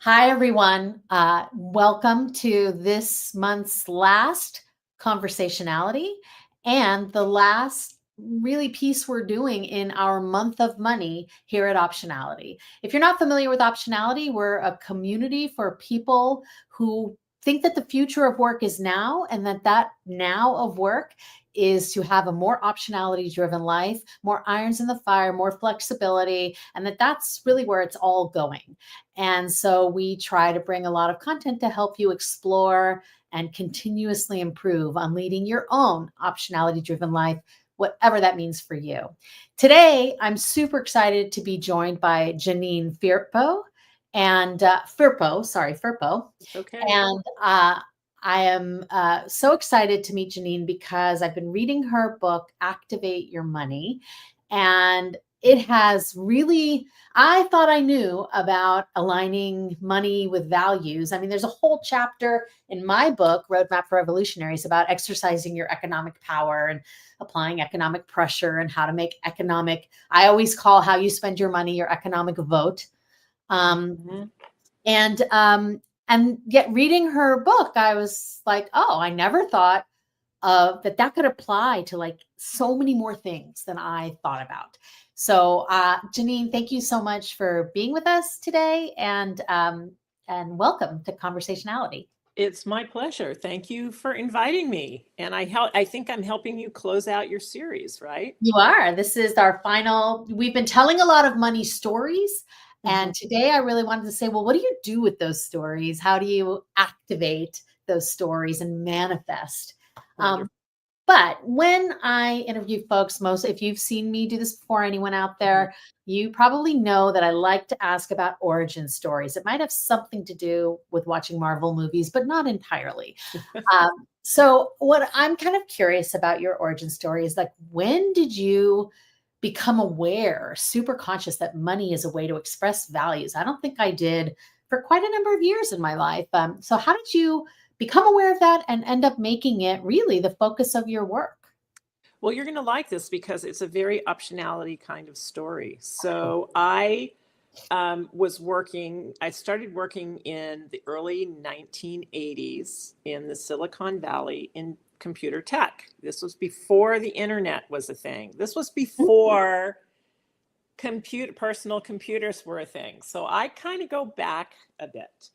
Hi, everyone. Welcome to this month's last Conversationality and the last really piece we're doing in our month of money here at Optionality. If you're not familiar with Optionality, we're a community for people who think that the future of work is now and that now of work is to have a more optionality driven life, more irons in the fire, more flexibility, and that's really where it's all going. And so we try to bring a lot of content to help you explore and continuously improve on leading your own optionality driven life, whatever that means for you. Today, I'm super excited to be joined by Janine Firpo and Firpo. Okay. And I am so excited to meet Janine because I've been reading her book, Activate Your Money. And it has really, I thought I knew about aligning money with values. I mean, there's a whole chapter in my book, Roadmap for Revolutionaries, about exercising your economic power and applying economic pressure and how to make I always call how you spend your money your economic vote. Um, Mhm. and and yet reading her book, I was like, oh, I never thought that could apply to like so many more things than I thought about. So, Janine, thank you so much for being with us today, and welcome to Conversationality. It's my pleasure. Thank you for inviting me. And I think I'm helping you close out your series, right? You are. This is our final. We've been telling a lot of money stories. Mhm. And today I really wanted to say, well, what do you do with those stories? How do you activate those stories and manifest? Um, Wonderful. But when I interview folks, most if you've seen me do this before, anyone out Mhm. there, you probably know that I like to ask about origin stories. It might have something to do with watching Marvel movies, but not entirely. So, what I'm kind of curious about your origin story is like, when did you become aware, super conscious that money is a way to express values? I don't think I did for quite a number of years in my life. So, how did you become aware of that and end up making it really the focus of your work? Well, you're going to like this because it's a very optionality kind of story. I started working in the early 1980s in the Silicon Valley in computer tech. This was before the internet was a thing. This was before personal computers were a thing. So I kind of go back a bit.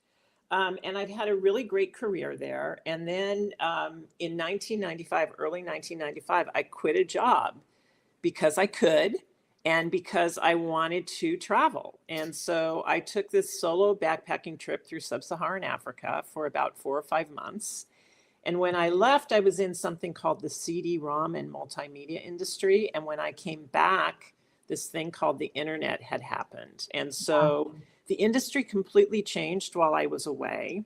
And I've had a really great career there. And then in 1995, early 1995, I quit a job because I could and because I wanted to travel. And so I took this solo backpacking trip through sub-Saharan Africa for about 4 or 5 months. And when I left, I was in something called the CD-ROM and multimedia industry. And when I came back, this thing called the internet had happened. And so the industry completely changed while I was away.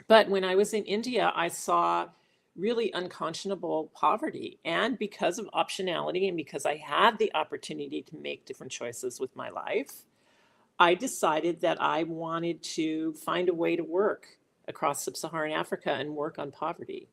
But when I was in India, I saw really unconscionable poverty. And because of optionality and because I had the opportunity to make different choices with my life, I decided that I wanted to find a way to work across sub-Saharan Africa and work on poverty.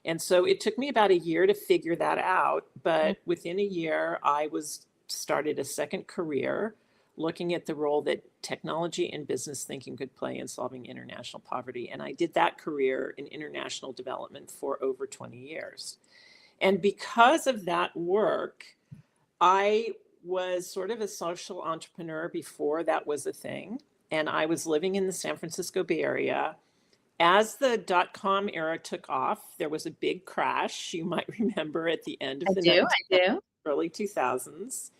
And so it took me about a year to figure that out, but within a year I was started a second career looking at the role that technology and business thinking could play in solving international poverty. And I did that career in international development for over 20 years. And because of that work, I was sort of a social entrepreneur before that was a thing. And I was living in the San Francisco Bay Area. As the dot-com era took off, there was a big crash, you might remember, at the end I of the do. I 1990s, do. early 2000s.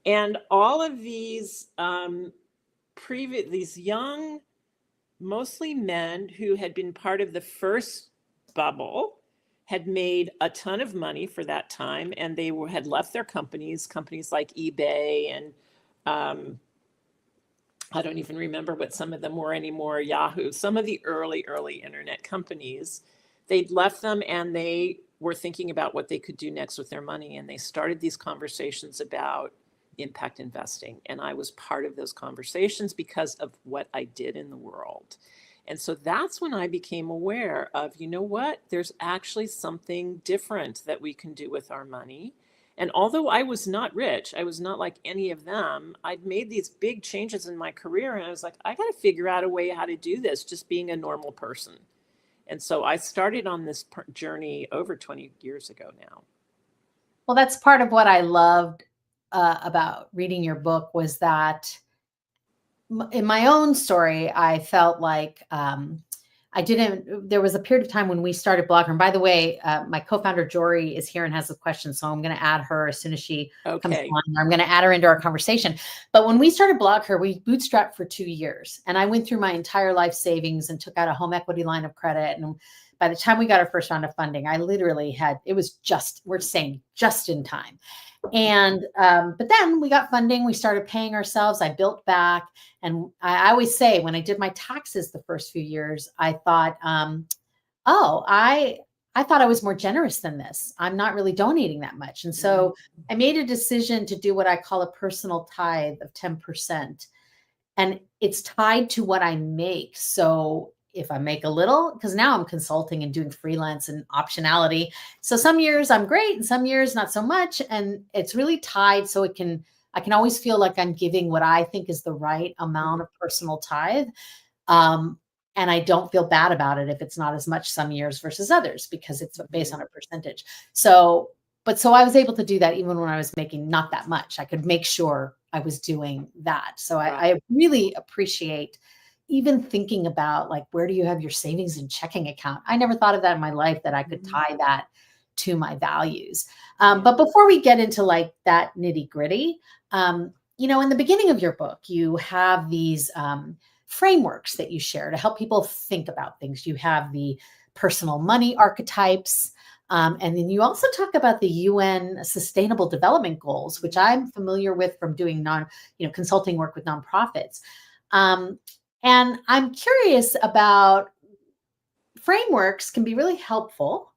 And all of these young, mostly men who had been part of the first bubble had made a ton of money for that time, and had left their companies like eBay and um, I don't even remember what some of them were anymore, Yahoo, some of the early internet companies. They'd left them and they were thinking about what they could do next with their money. And they started these conversations about impact investing. And I was part of those conversations because of what I did in the world. And so that's when I became aware of, you know what, there's actually something different that we can do with our money. And although I was not rich, I was not like any of them, I'd made these big changes in my career. And I was like, I got to figure out a way how to do this, just being a normal person. And so I started on this journey over 20 years ago now. Well, that's part of what I loved about reading your book was that in my own story, I felt like I didn't. There was a period of time when we started Blogger. And by the way, my co-founder Jory is here and has a question, so I'm going to add her as soon as she comes on. I'm going to add her into our conversation. But when we started Blogger, we bootstrapped for 2 years, and I went through my entire life savings and took out a home equity line of credit. And by the time we got our first round of funding, I literally had, it was just, we're saying just in time. And but then we got funding, we started paying ourselves, I built back. And I always say when I did my taxes the first few years, I thought, oh, I thought I was more generous than this. I'm not really donating that much. And so I made a decision to do what I call a personal tithe of 10%. And it's tied to what I make. So if I make a little, because now I'm consulting and doing freelance and optionality. So some years I'm great and some years not so much. And it's really tied. So I can always feel like I'm giving what I think is the right amount of personal tithe. And I don't feel bad about it if it's not as much some years versus others, because it's based on a percentage. So I was able to do that even when I was making not that much. I could make sure I was doing that. So I really appreciate even thinking about like, where do you have your savings and checking account? I never thought of that in my life, that I could tie that to my values. But before we get into like that nitty gritty, you know, in the beginning of your book, you have these frameworks that you share to help people think about things. You have the personal money archetypes. And then you also talk about the UN Sustainable Development Goals, which I'm familiar with from doing consulting work with nonprofits. And I'm curious about frameworks can be really helpful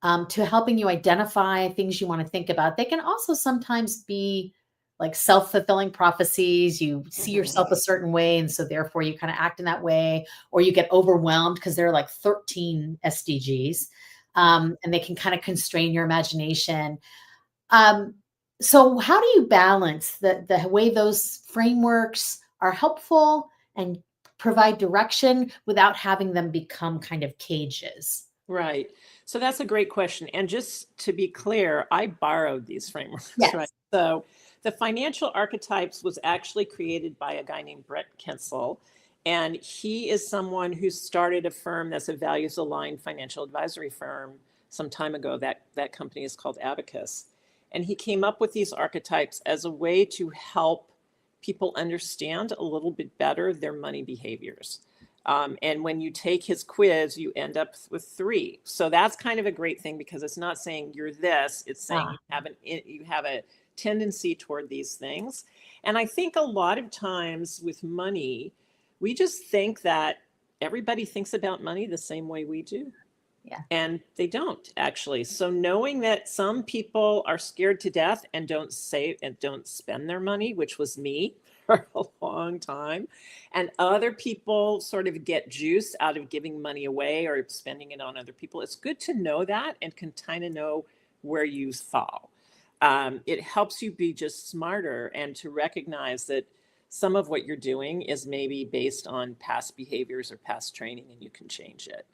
to helping you identify things you want to think about. They can also sometimes be like self-fulfilling prophecies. You see yourself a certain way, and so therefore you kind of act in that way, or you get overwhelmed because there are like 13 SDGs, and they can kind of constrain your imagination. So how do you balance the way those frameworks are helpful and provide direction without having them become kind of cages? Right. So that's a great question. And just to be clear, I borrowed these frameworks, Yes. right? So the financial archetypes was actually created by a guy named Brett Kensel. And he is someone who started a firm that's a values aligned financial advisory firm some time ago. That company is called Abacus. And he came up with these archetypes as a way to help people understand a little bit better their money behaviors. And when you take his quiz, you end up with 3. So that's kind of a great thing, because it's not saying you're this, it's saying you have a tendency toward these things. And I think a lot of times with money, we just think that everybody thinks about money the same way we do. Yeah. And they don't actually. So knowing that some people are scared to death and don't save and don't spend their money, which was me for a long time, and other people sort of get juice out of giving money away or spending it on other people, it's good to know that and can kind of know where you fall. It helps you be just smarter and to recognize that some of what you're doing is maybe based on past behaviors or past training, and you can change it.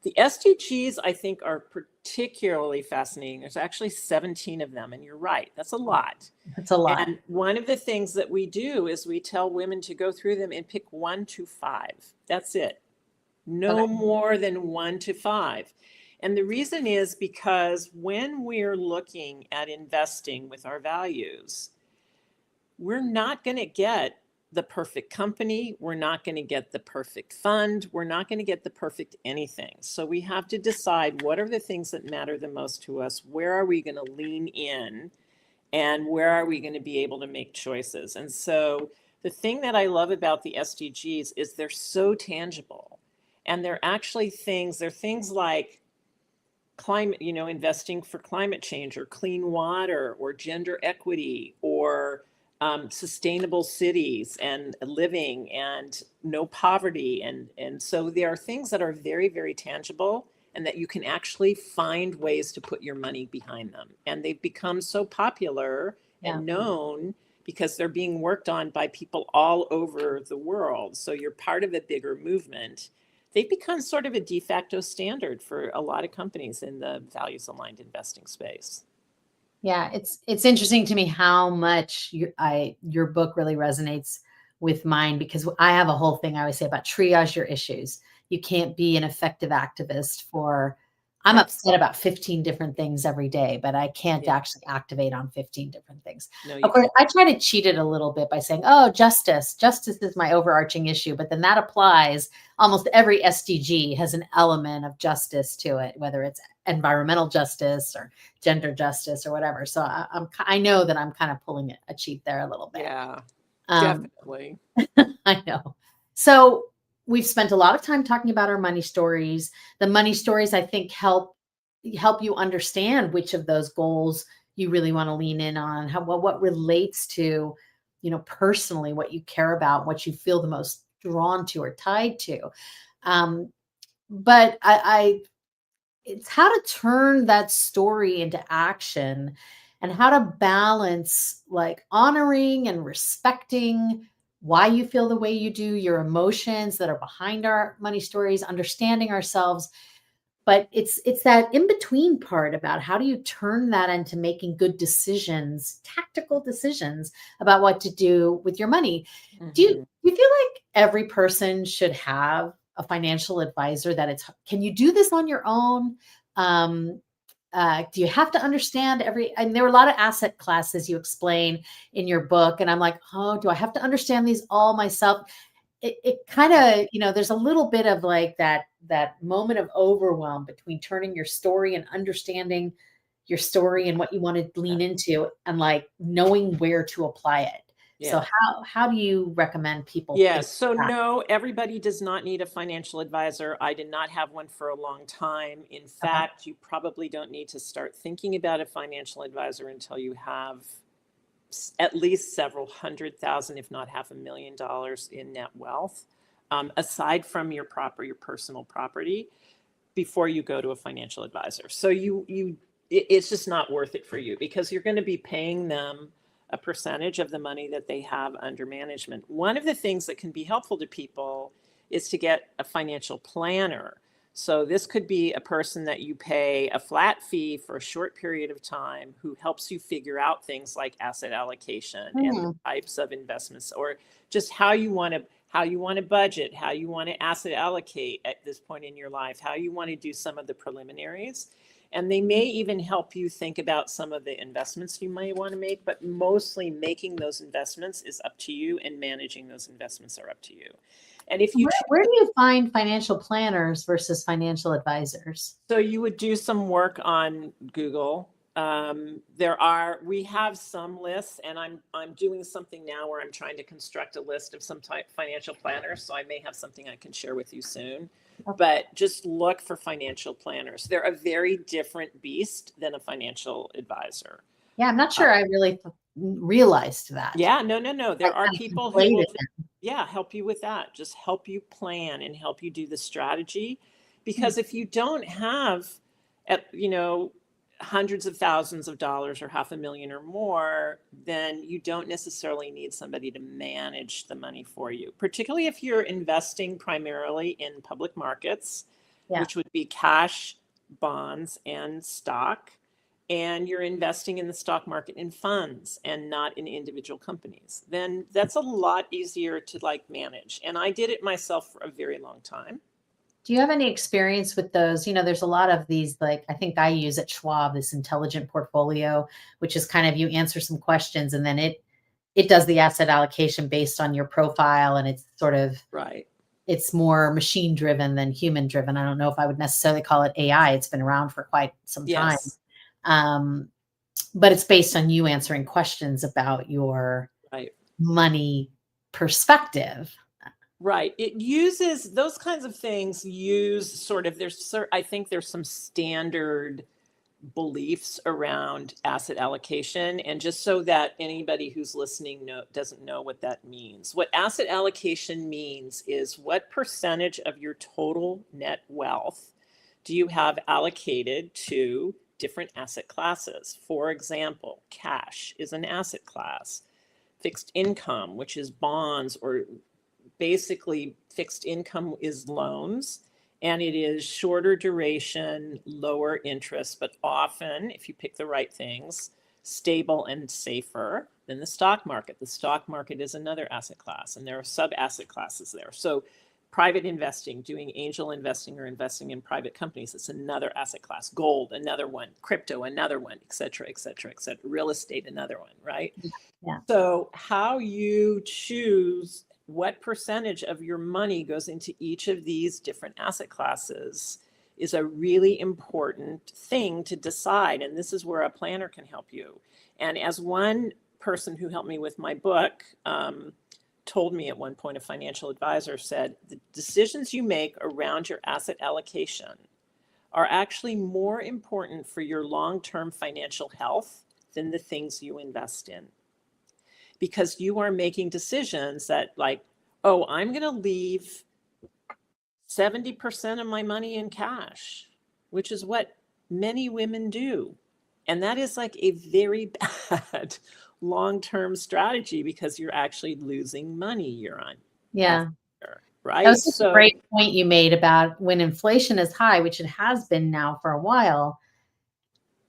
The SDGs, I think, are particularly fascinating. There's actually 17 of them, and you're right, that's a lot. That's a lot. And one of the things that we do is we tell women to go through them and pick 1 to 5. That's it. No more than 1 to 5. And the reason is because when we're looking at investing with our values, we're not going to get the perfect company. We're not going to get the perfect fund. We're not going to get the perfect anything. So we have to decide, what are the things that matter the most to us? Where are we going to lean in? And where are we going to be able to make choices? And so the thing that I love about the SDGs is they're so tangible. And they're actually things like climate, investing for climate change, or clean water, or gender equity, or sustainable cities and living, and no poverty. And so there are things that are very, very tangible and that you can actually find ways to put your money behind them. And they've become so popular Yeah. and known because they're being worked on by people all over the world. So you're part of a bigger movement. They've become sort of a de facto standard for a lot of companies in the values aligned investing space. Yeah, it's interesting to me how much your book really resonates with mine, because I have a whole thing I always say about triage your issues. You can't be an effective activist for I'm Yes. upset about 15 different things every day, but I can't Yeah. actually activate on 15 different things. No, Of you course, can't. I try to cheat it a little bit by saying, "Oh, justice. Justice is my overarching issue," but then that applies almost every SDG has an element of justice to it, whether it's environmental justice or gender justice or whatever. So I know that I'm kind of pulling a cheat there a little bit. Yeah, Um, definitely. I know. So we've spent a lot of time talking about our money stories. The money stories, I think, help you understand which of those goals you really want to lean in on, how what relates to, personally what you care about, what you feel the most drawn to or tied to. But it's how to turn that story into action and how to balance like honoring and respecting why you feel the way you do, your emotions that are behind our money stories, understanding ourselves. But it's that in between part about how do you turn that into making good decisions, tactical decisions about what to do with your money. Do Hmm. you feel like every person should have a financial advisor, that it's can you do this on your own? Um, do you have to understand and there were a lot of asset classes you explain in your book. And I'm like, oh, do I have to understand these all myself? It kind of, there's a little bit of like that moment of overwhelm between turning your story and understanding your story and what you want to lean into and like knowing where to apply it. So Yeah. how do you recommend people Yeah. think So, that? no, everybody does not need a financial advisor. I did not have one for a long time. In Okay. fact, you probably don't need to start thinking about a financial advisor until you have at least several hundred thousand, if not $500,000 in net wealth, aside from your personal property, before you go to a financial advisor. So it's just not worth it for you because you're going to be paying them a percentage of the money that they have under management. One of the things that can be helpful to people is to get a financial planner. So this could be a person that you pay a flat fee for a short period of time who helps you figure out things like asset allocation and the Hmm. types of investments, or just how you want to budget, how you want to asset allocate at this point in your life, how you want to do some of the preliminaries. And they may even help you think about some of the investments you might want to make, but mostly making those investments is up to you and managing those investments are up to you. And if you Where do you find financial planners versus financial advisors? So you would do some work on Google. We have some lists, and I'm doing something now where I'm trying to construct a list of some type financial planners. So I may have something I can share with you soon. But just look for financial planners. They're a very different beast than a financial advisor. Yeah, I'm not Uh, sure I really realized that. yeah, no, no, no. I There are kind of people who conflated will, yeah, help you with that. Just help you plan and help you do the strategy. them. Because if you don't have, at, hundreds of thousands of dollars or 500,000 or more, then you don't necessarily need somebody to manage the money for you. Particularly if you're investing primarily in public markets, Yeah. which would be cash, bonds, and stock, and you're investing in the stock market in funds and not in individual companies, then that's a lot easier to like manage. And I did it myself for a very long time. Do you have any experience with those? There's a lot of these, like I think I use at Schwab, this intelligent portfolio, which is kind of you answer some questions and then it does the asset allocation based on your profile, and it's sort of Right. it's more machine driven than human driven. I don't know if I would necessarily call it AI. It's been around for quite some time. Yes. Um, but it's based on you answering questions about your Right. money perspective. Right. It uses those kinds of things, use sort of, I think there's some standard beliefs around asset allocation. And just so that anybody who's listening doesn't know what that means, what asset allocation means is what percentage of your total net wealth do you have allocated to different asset classes? For example, cash is an asset class. Fixed income, which is bonds, or basically fixed income is loans, and it is shorter duration, lower interest, but often, if you pick the right things, stable and safer than the stock market. The stock market is another asset class, and there are sub asset classes there. So private investing, doing angel investing or investing in private companies, it's another asset class. Gold, another one. Crypto, another one, et cetera, et cetera, et cetera. Real estate, another one, right? Yeah. So how you choose what percentage of your money goes into each of these different asset classes is a really important thing to decide. And this is where a planner can help you. And as one person who helped me with my book told me at one point, a financial advisor said, the decisions you make around your asset allocation are actually more important for your long-term financial health than the things you invest in. Because you are making decisions that, like, oh, I'm going to leave 70% of my money in cash, which is what many women do. And that is like a very bad long-term strategy because you're actually losing money year on Yeah. year, That right? was such a great point you made about when inflation is high, which it has been now for a while,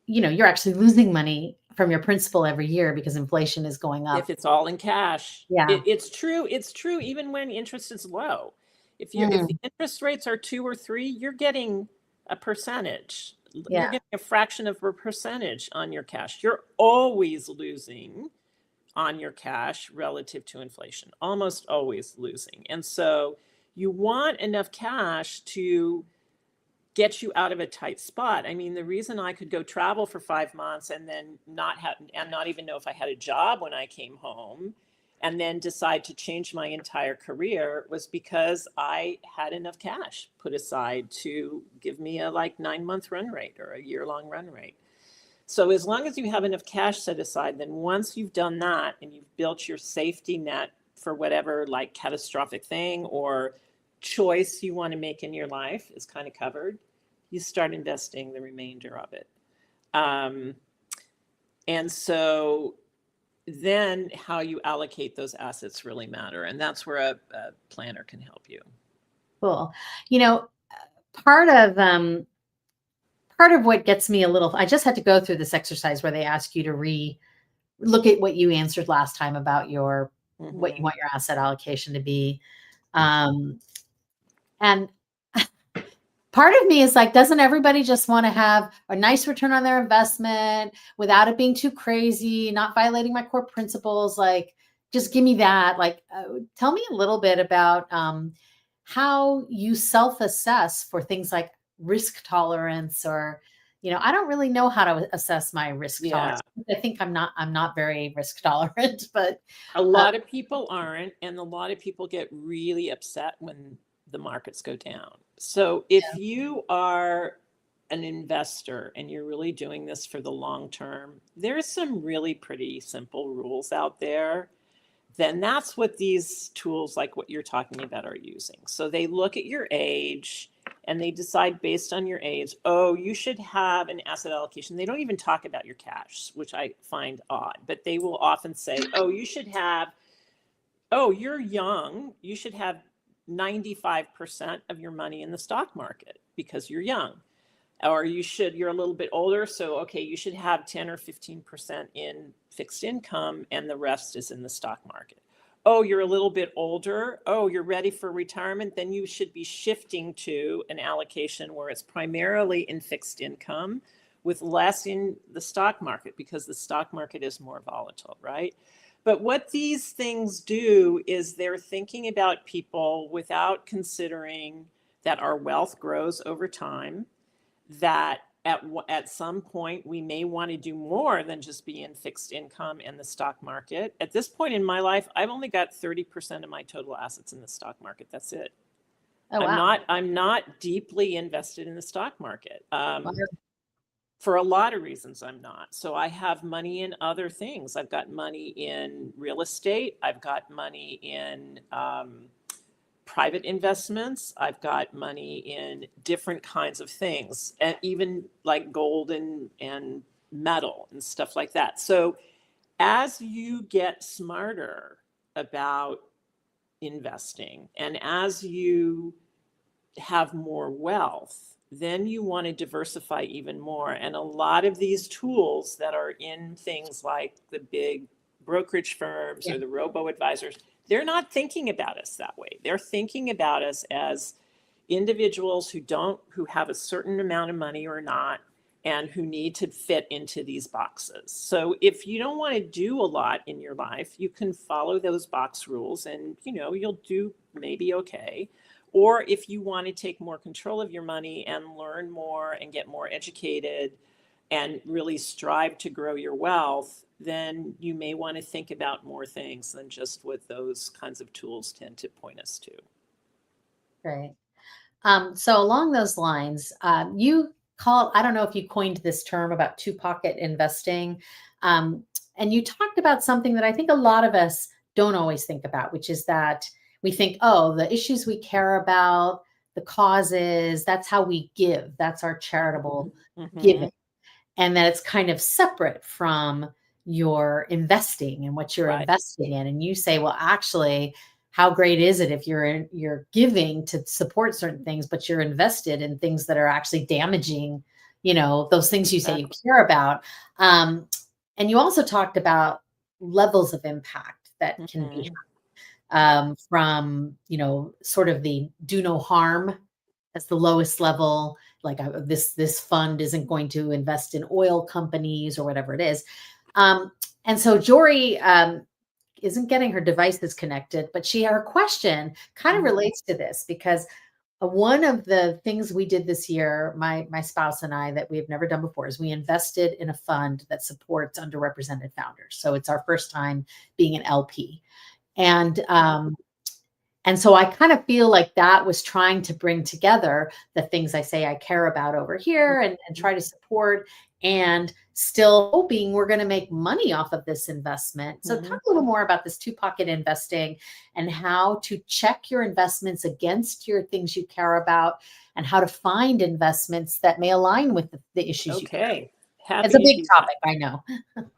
you're actually losing money from your principal every year because inflation is going up. If it's all in cash, Yeah. it's true. It's true even when interest is low. If the interest rates are 2 or 3, you're getting a percentage. Yeah. You're getting a fraction of a percentage on your cash. You're always losing on your cash relative to inflation, almost always losing. And so you want enough cash to get you out of a tight spot. I mean, the reason I could go travel for 5 months and then not even know if I had a job when I came home, and then decide to change my entire career, was because I had enough cash put aside to give me a 9-month run rate or a year-long run rate. So as long as you have enough cash set aside, then once you've done that and you've built your safety net for whatever catastrophic thing or choice you want to make in your life is kind of covered, you start investing the remainder of it. And so then how you allocate those assets really matter. And that's where a planner can help you. Cool. Part of what gets me I just had to go through this exercise where they ask you to look at what you answered last time about what you want your asset allocation to be. And part of me is like, doesn't everybody just want to have a nice return on their investment without it being too crazy, not violating my core principles? Just give me that. Tell me a little bit about how you self-assess for things like risk tolerance, or, I don't really know how to assess my risk tolerance. I think I'm not very risk tolerant, but a lot of people aren't, and a lot of people get really upset when the markets go down. So if you are an investor and you're really doing this for the long term, there's some really pretty simple rules out there. Then that's what these tools like what you're talking about are using. So they look at your age and they decide based on your age, oh, you should have an asset allocation. They don't even talk about your cash, which I find odd, but they will often say, oh, you're young, you should have 95% of your money in the stock market because you're young. Or you're a little bit older, so okay, you should have 10 or 15% in fixed income and the rest is in the stock market. Oh, you're a little bit older, oh, you're ready for retirement, then you should be shifting to an allocation where it's primarily in fixed income with less in the stock market because the stock market is more volatile, right? But what these things do is they're thinking about people without considering that our wealth grows over time, that at some point we may want to do more than just be in fixed income and the stock market. At this point in my life, I've only got 30% of my total assets in the stock market. That's it. Oh, wow. I'm not deeply invested in the stock market. For a lot of reasons, I'm not. So I have money in other things. I've got money in real estate. I've got money in private investments. I've got money in different kinds of things, and even like gold and metal and stuff like that. So as you get smarter about investing and as you have more wealth, then you want to diversify even more. And a lot of these tools that are in things like the big brokerage firms Yeah. or the robo advisors, they're not thinking about us that way. They're thinking about us as individuals who have a certain amount of money or not, and who need to fit into these boxes. So if you don't want to do a lot in your life, you can follow those box rules and you'll do maybe okay. Or if you want to take more control of your money and learn more and get more educated and really strive to grow your wealth, then you may want to think about more things than just what those kinds of tools tend to point us to. Great. So along those lines, I don't know if you coined this term about two-pocket investing. Um, and you talked about something that I think a lot of us don't always think about, which is that we think, oh, the issues we care about, the causes, that's how we give. That's our charitable Mm-hmm. giving. And that it's kind of separate from your investing and what you're Right. investing in. And you say, well, actually, how great is it if you're giving to support certain things, but you're invested in things that are actually damaging, those things you say you care about. And you also talked about levels of impact that can be from, sort of the do no harm as the lowest level. Like this fund isn't going to invest in oil companies or whatever it is. And so Jory isn't getting her devices connected, but her question kind of relates to this because one of the things we did this year, my spouse and I, that we have never done before, is we invested in a fund that supports underrepresented founders. So it's our first time being an LP. And so I kind of feel like that was trying to bring together the things I say I care about over here and try to support, and still hoping we're going to make money off of this investment. So talk a little more about this two-pocket investing and how to check your investments against your things you care about and how to find investments that may align with the issues you care about. Okay. Happy It's a to big do topic, that. I know.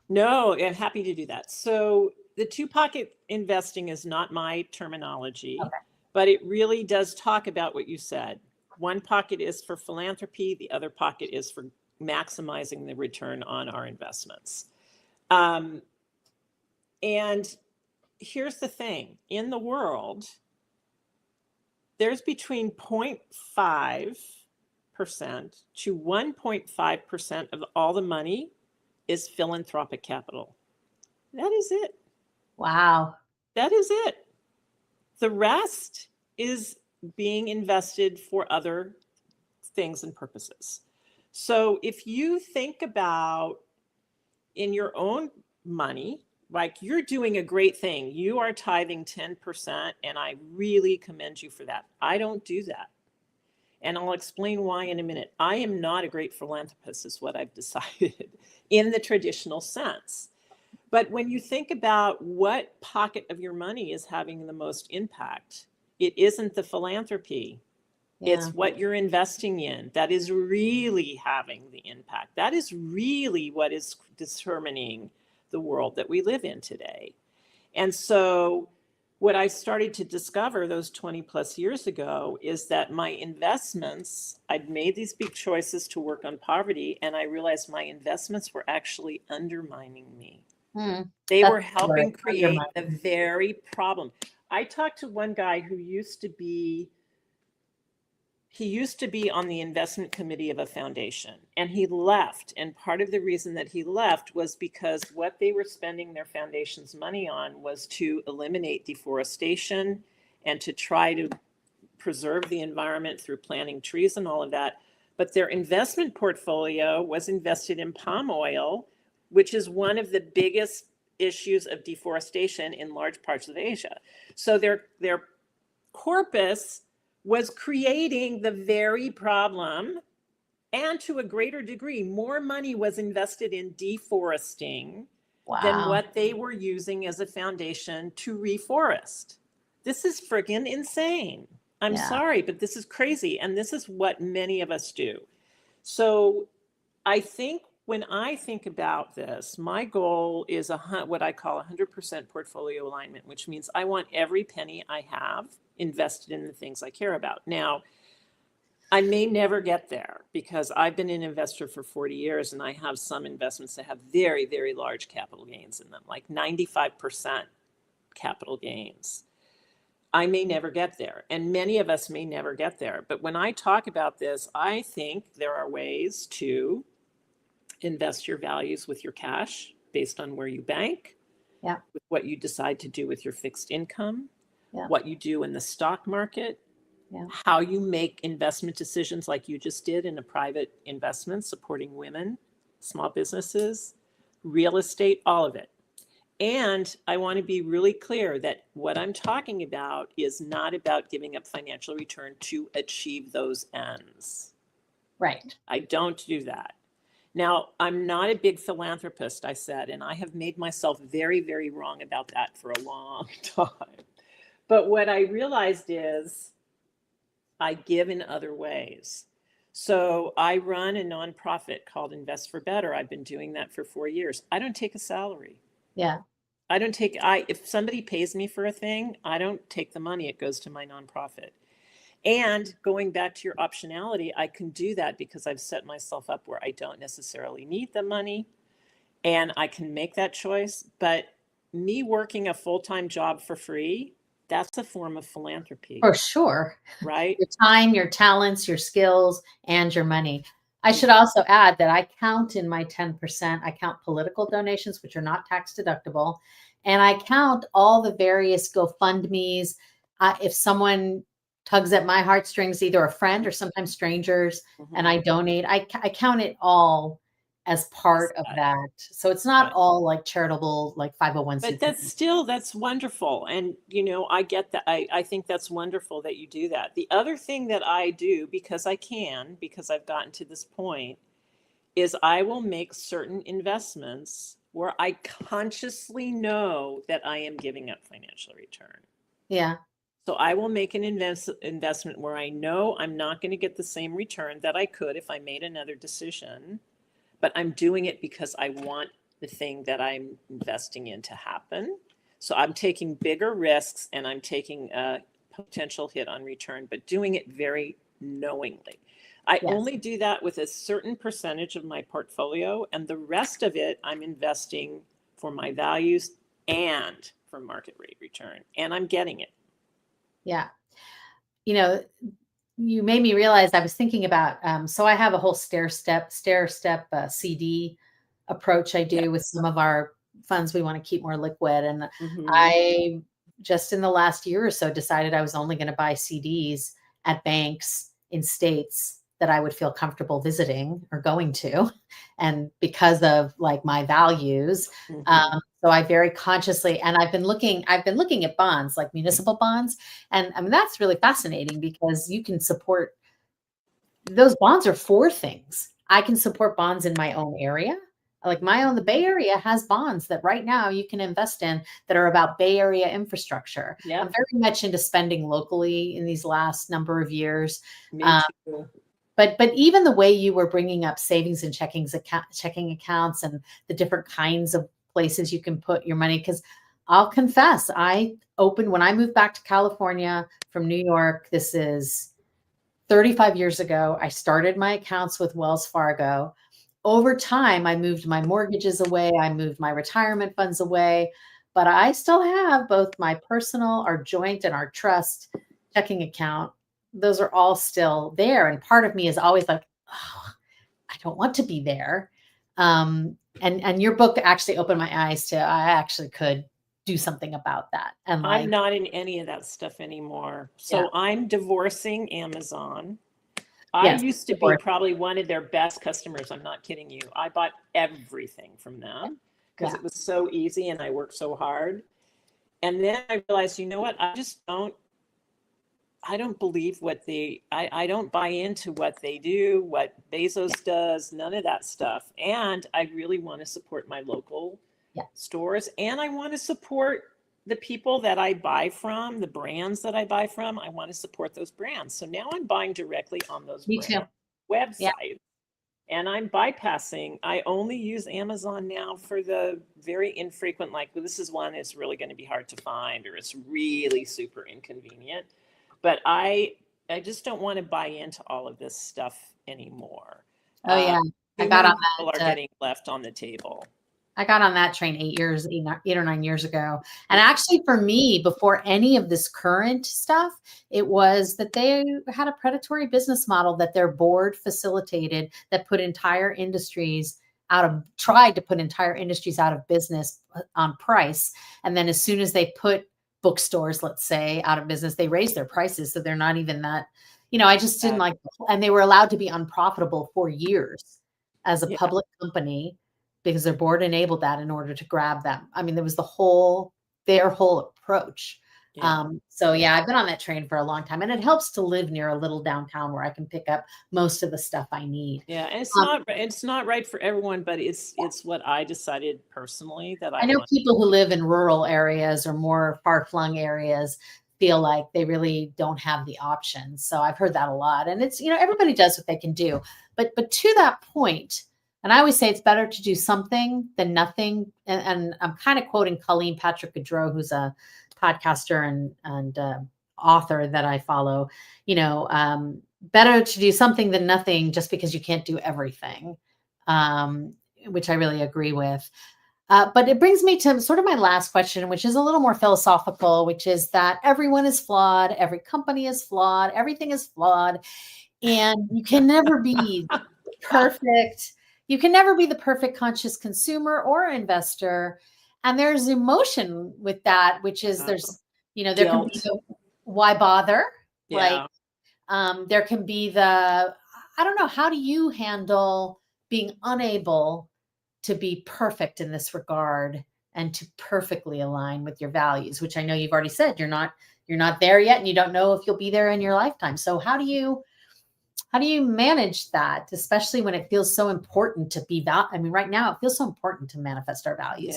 No, I'm happy to do that. So the two-pocket investing is not my terminology, Okay. but it really does talk about what you said. One pocket is for philanthropy, the other pocket is for maximizing the return on our investments. And here's the thing, in the world, there's between 0.5% to 1.5% of all the money is philanthropic capital. That is it. Wow. That is it. The rest is being invested for other things and purposes. So if you think about in your own money, like you're doing a great thing, you are tithing 10%, and I really commend you for that. I don't do that. And I'll explain why in a minute. I am not a great philanthropist, is what I've decided in the traditional sense. But when you think about what pocket of your money is having the most impact, it isn't the philanthropy. Yeah. It's what you're investing in that is really having the impact. That is really what is determining the world that we live in today. And so what I started to discover those 20 plus years ago is that my investments, I'd made these big choices to work on poverty, and I realized my investments were actually undermining me. They were helping create the very problem. I talked to one guy who used to be on the investment committee of a foundation, and he left. And part of the reason that he left was because what they were spending their foundation's money on was to eliminate deforestation and to try to preserve the environment through planting trees and all of that. But their investment portfolio was invested in palm oil, which is one of the biggest issues of deforestation in large parts of Asia. So their corpus was creating the very problem, and to a greater degree, more money was invested in deforesting than what they were using as a foundation to reforest. This is friggin' insane. I'm Yeah. sorry, but this is crazy. And this is what many of us do. So I think when I think about this, my goal is what I call 100% portfolio alignment, which means I want every penny I have invested in the things I care about. Now, I may never get there because I've been an investor for 40 years and I have some investments that have very, very large capital gains in them, like 95% capital gains. I may never get there, and many of us may never get there. But when I talk about this, I think there are ways to invest your values with your cash based on where you bank, Yeah. with what you decide to do with your fixed income, Yeah. what you do in the stock market, Yeah. how you make investment decisions like you just did in a private investment supporting women, small businesses, real estate, all of it. And I want to be really clear that what I'm talking about is not about giving up financial return to achieve those ends. Right. I don't do that. Now, I'm not a big philanthropist, I said, and I have made myself very, very wrong about that for a long time. But what I realized is I give in other ways. So I run a nonprofit called Invest for Better. I've been doing that for 4 years. I don't take a salary. Yeah. I don't take, if somebody pays me for a thing, I don't take the money. It goes to my nonprofit. And going back to your optionality, I can do that because I've set myself up where I don't necessarily need the money and I can make that choice. But me working a full-time job for free, that's a form of philanthropy, For sure. right? Your time, your talents, your skills, and your money. I should also add that I count in my 10%, I count political donations, which are not tax deductible. And I count all the various GoFundMe's. If someone tugs at my heartstrings, either a friend or sometimes strangers, and I donate, I count it all as part of that. So it's not all like charitable, like 501c3. But that's wonderful. And, I get that. I think that's wonderful that you do that. The other thing that I do, because I've gotten to this point, is I will make certain investments where I consciously know that I am giving up financial return. Yeah. So I will make an investment where I know I'm not going to get the same return that I could if I made another decision, but I'm doing it because I want the thing that I'm investing in to happen. So I'm taking bigger risks and I'm taking a potential hit on return, but doing it very knowingly. I only do that with a certain percentage of my portfolio, and the rest of it I'm investing for my values and for market rate return, and I'm getting it. Yeah. You made me realize I was thinking about, so I have a whole stair step CD approach I do with some of our funds we want to keep more liquid. And I just in the last year or so decided I was only going to buy CDs at banks in states that I would feel comfortable visiting or going to. And because of like my values, so I very consciously, and I've been looking at bonds, like municipal bonds. And I mean, that's really fascinating because you can support, those bonds are for things. I can support bonds in my own area. Like the Bay Area has bonds that right now you can invest in that are about Bay Area infrastructure. Yep. I'm very much into spending locally in these last number of years. Me too. But even the way you were bringing up savings and checking accounts and the different kinds of places you can put your money, because I'll confess, when I moved back to California from New York, this is 35 years ago, I started my accounts with Wells Fargo. Over time, I moved my mortgages away, I moved my retirement funds away, but I still have both my personal, our joint, and our trust checking account. Those are all still there. And part of me is always like, oh, I don't want to be there. And your book actually opened my eyes to, I actually could do something about that. And I'm not in any of that stuff anymore. So I'm divorcing Amazon. I used to be probably one of their best customers. I'm not kidding you. I bought everything from them because it was so easy and I worked so hard. And then I realized, you know what? I don't believe I don't buy into what they do, what Bezos does, none of that stuff. And I really want to support my local stores, and I want to support the people that I buy from, the brands that I buy from, I want to support those brands. So now I'm buying directly on those Me too. brand Yeah. websites. And I'm bypassing, I only use Amazon now for the very infrequent, like, well, this is one that's really going to be hard to find, or it's really super inconvenient. But I just don't want to buy into all of this stuff anymore. Oh yeah. I Too got on many people are that. getting left on the table. I got on that train 8 or 9 years ago. And actually, for me, before any of this current stuff, it was that they had a predatory business model that their board facilitated that tried to put entire industries out of business on price. And then as soon as they put bookstores, let's say, out of business, they raised their prices. So they're not even that, I just didn't like, and they were allowed to be unprofitable for years as a Yeah, public company because their board enabled that in order to grab them. I mean, there was their whole approach. yeah. So yeah, I've been on that train for a long time, and it helps to live near a little downtown where I can pick up most of the stuff I need. Yeah, and Um, it's not right for everyone, but it's what I decided personally that I I know want. people who live in rural areas or more far-flung areas feel like they really don't have the options. So I've heard that a lot, and it's everybody does what they can do, but to that point. And I always say it's better to do something than nothing. And I'm kind of quoting Colleen Patrick Gaudreau, who's a podcaster and author that I follow. Better to do something than nothing, just because you can't do everything, which I really agree with. But it brings me to sort of my last question, which is a little more philosophical, which is that everyone is flawed, every company is flawed, everything is flawed, and you can never be perfect. You can never be the perfect conscious consumer or investor. And there's emotion with that, which is uh, there can be Guilt. the why bother? Like, Yeah. there can be I don't know, how do you handle being unable to be perfect in this regard and to perfectly align with your values, which I know you've already said you're not there yet and you don't know if you'll be there in your lifetime. So how do you manage that, especially when it feels so important to be that? I mean, right now it feels so important to manifest our values,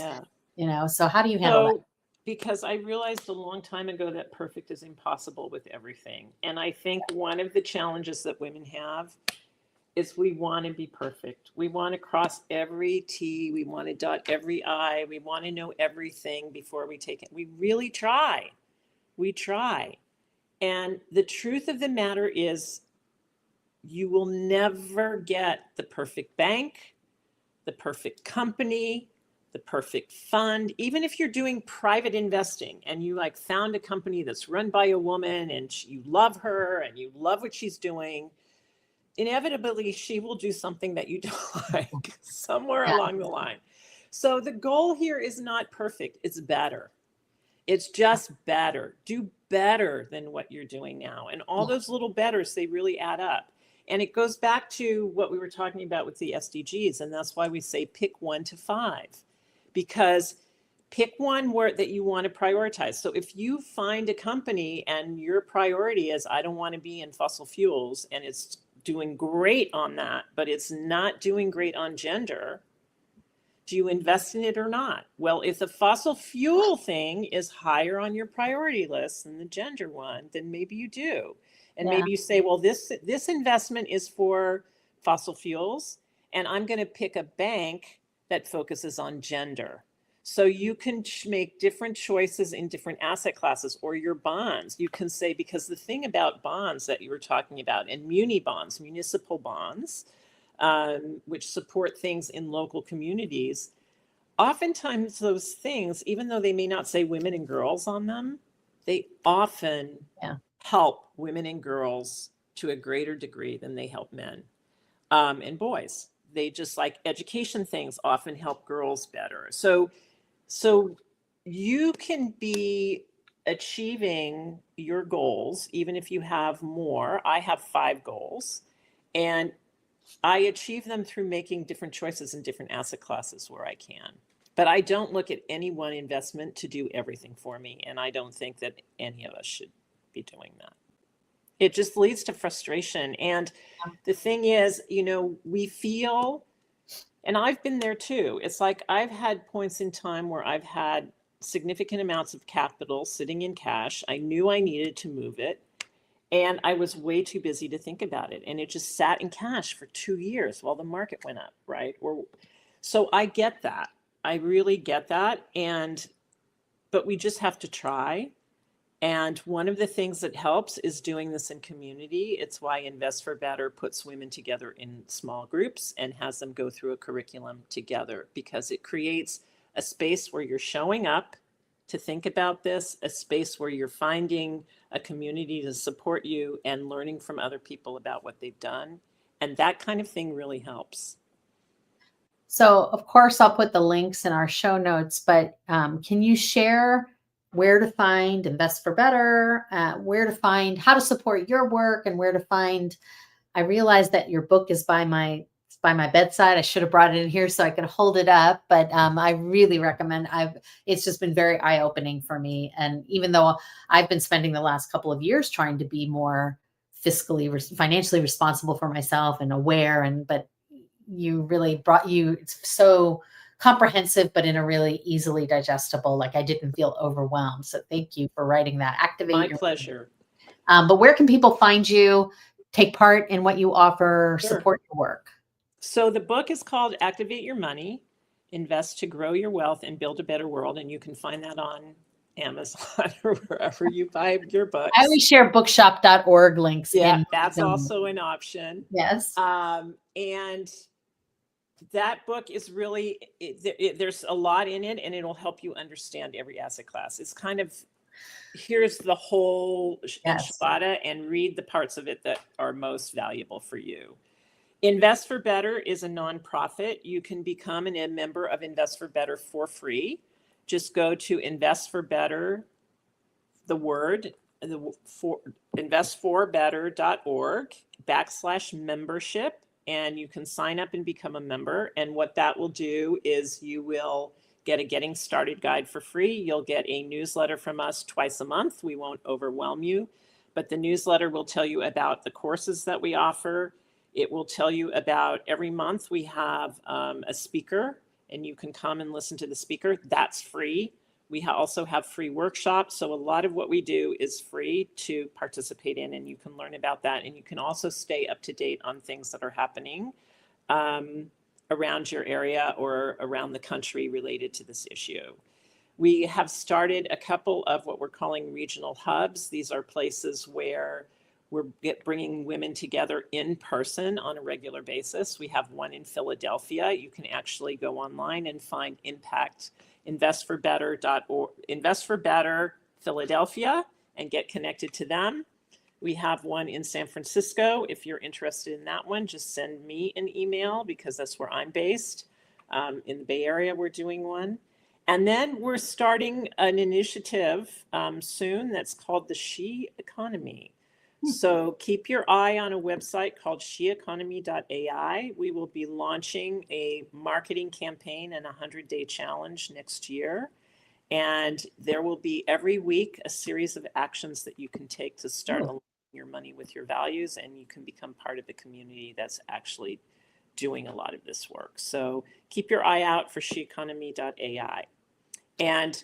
Yeah. so how do you handle that? So, because I realized a long time ago that perfect is impossible with everything. And I think one of the challenges that women have is we want to be perfect. We want to cross every T, we want to dot every I, we want to know everything before we take it. We really try. We try. And the truth of the matter is, you will never get the perfect bank, the perfect company, the perfect fund. Even if you're doing private investing and you like found a company that's run by a woman and you love her and you love what she's doing, inevitably she will do something that you don't like somewhere Yeah, along the line. So the goal here is not perfect, it's better. It's just better. Do better than what you're doing now. And all yeah, those little betters, they really add up. And it goes back to what we were talking about with the SDGs. And that's why we say pick 1 to 5, because pick one where that you want to prioritize. So if you find a company and your priority is, I don't want to be in fossil fuels, and it's doing great on that, but it's not doing great on gender, do you invest in it or not? Well, if the fossil fuel thing is higher on your priority list than the gender one, then maybe you do. And yeah, maybe you say, well, this investment is for fossil fuels, and I'm going to pick a bank that focuses on gender. So you can make different choices in different asset classes, or your bonds. You can say, because the thing about bonds that you were talking about, and muni bonds, municipal bonds, which support things in local communities, oftentimes those things, even though they may not say women and girls on them, they often yeah, help women and girls to a greater degree than they help men and boys. They just, like education things, often help girls better. So you can be achieving your goals even if you have more. I have 5 goals, and I achieve them through making different choices in different asset classes where I can. But I don't look at any one investment to do everything for me. And I don't think that any of us should be doing that. It just leads to frustration. And the thing is, we feel, and I've been there too. It's like I've had points in time where I've had significant amounts of capital sitting in cash. I knew I needed to move it. And I was way too busy to think about it. And it just sat in cash for 2 years while the market went up, right? So I get that. I really get that. But we just have to try. And one of the things that helps is doing this in community. It's why Invest for Better puts women together in small groups and has them go through a curriculum together, because it creates a space where you're showing up to think about this, a space where you're finding a community to support you and learning from other people about what they've done. And that kind of thing really helps. So, of course, I'll put the links in our show notes, but can you share where to find Invest for Better, where to find how to support your work, and where to find? I realize that your book is by my bedside. I should have brought it in here so I could hold it up, but I really recommend. It's just been very eye opening for me, and even though I've been spending the last couple of years trying to be more financially responsible for myself and aware, but you really it's so comprehensive, but in a really easily digestible, like I didn't feel overwhelmed. So thank you for writing that. My pleasure. But where can people find you, take part in what you offer, support your work? So the book is called Activate Your Money, Invest to Grow Your Wealth and Build a Better World. And you can find that on Amazon or wherever you buy your books. I always share bookshop.org links. Yeah, that's also an option. Yes. And that book is really, there's a lot in it, and it'll help you understand every asset class. It's kind of, here's the whole enchilada, and read the parts of it that are most valuable for you. Invest for Better is a nonprofit. You can become a member of Invest for Better for free. Just go to Invest for Better, investforbetter.org/membership. And you can sign up and become a member. And what that will do is you will get a getting started guide for free. You'll get a newsletter from us twice a month. We won't overwhelm you, but the newsletter will tell you about the courses that we offer. It will tell you about, every month we have a speaker, and you can come and listen to the speaker. That's free. We also have free workshops. So a lot of what we do is free to participate in, and you can learn about that. And you can also stay up to date on things that are happening around your area or around the country related to this issue. We have started a couple of what we're calling regional hubs. These are places where we're bringing women together in person on a regular basis. We have one in Philadelphia. You can actually go online and find investforbetter.org, Invest for Better Philadelphia, and get connected to them. We have one in San Francisco. If you're interested in that one, just send me an email, because that's where I'm based. In the Bay Area, we're doing one. And then we're starting an initiative soon that's called the She Economy. So keep your eye on a website called sheeconomy.ai. We will be launching a marketing campaign and a 100-day challenge next year. And there will be every week a series of actions that you can take to start aligning your money with your values, and you can become part of the community that's actually doing a lot of this work. So keep your eye out for sheeconomy.ai, and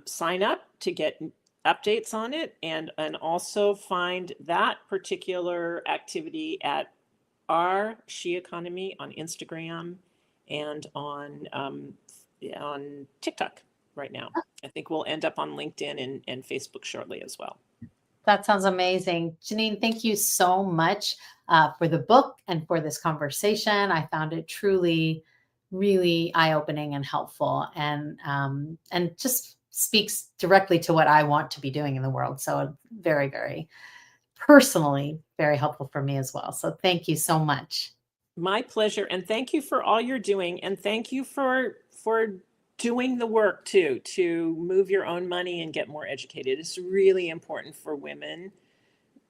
sign up to get updates on it, and also find that particular activity at our She Economy on Instagram and on TikTok right now. I think we'll end up on LinkedIn and Facebook shortly as well. That sounds amazing. Janine, thank you so much for the book and for this conversation. I found it truly, really eye-opening and helpful, and just speaks directly to what I want to be doing in the world. So very, very personally, very helpful for me as well. So thank you so much. My pleasure. And thank you for all you're doing. And thank you for doing the work too, to move your own money and get more educated. It's really important for women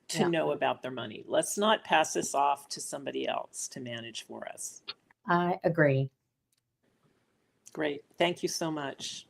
to know about their money. Let's not pass this off to somebody else to manage for us. I agree. Great. Thank you so much.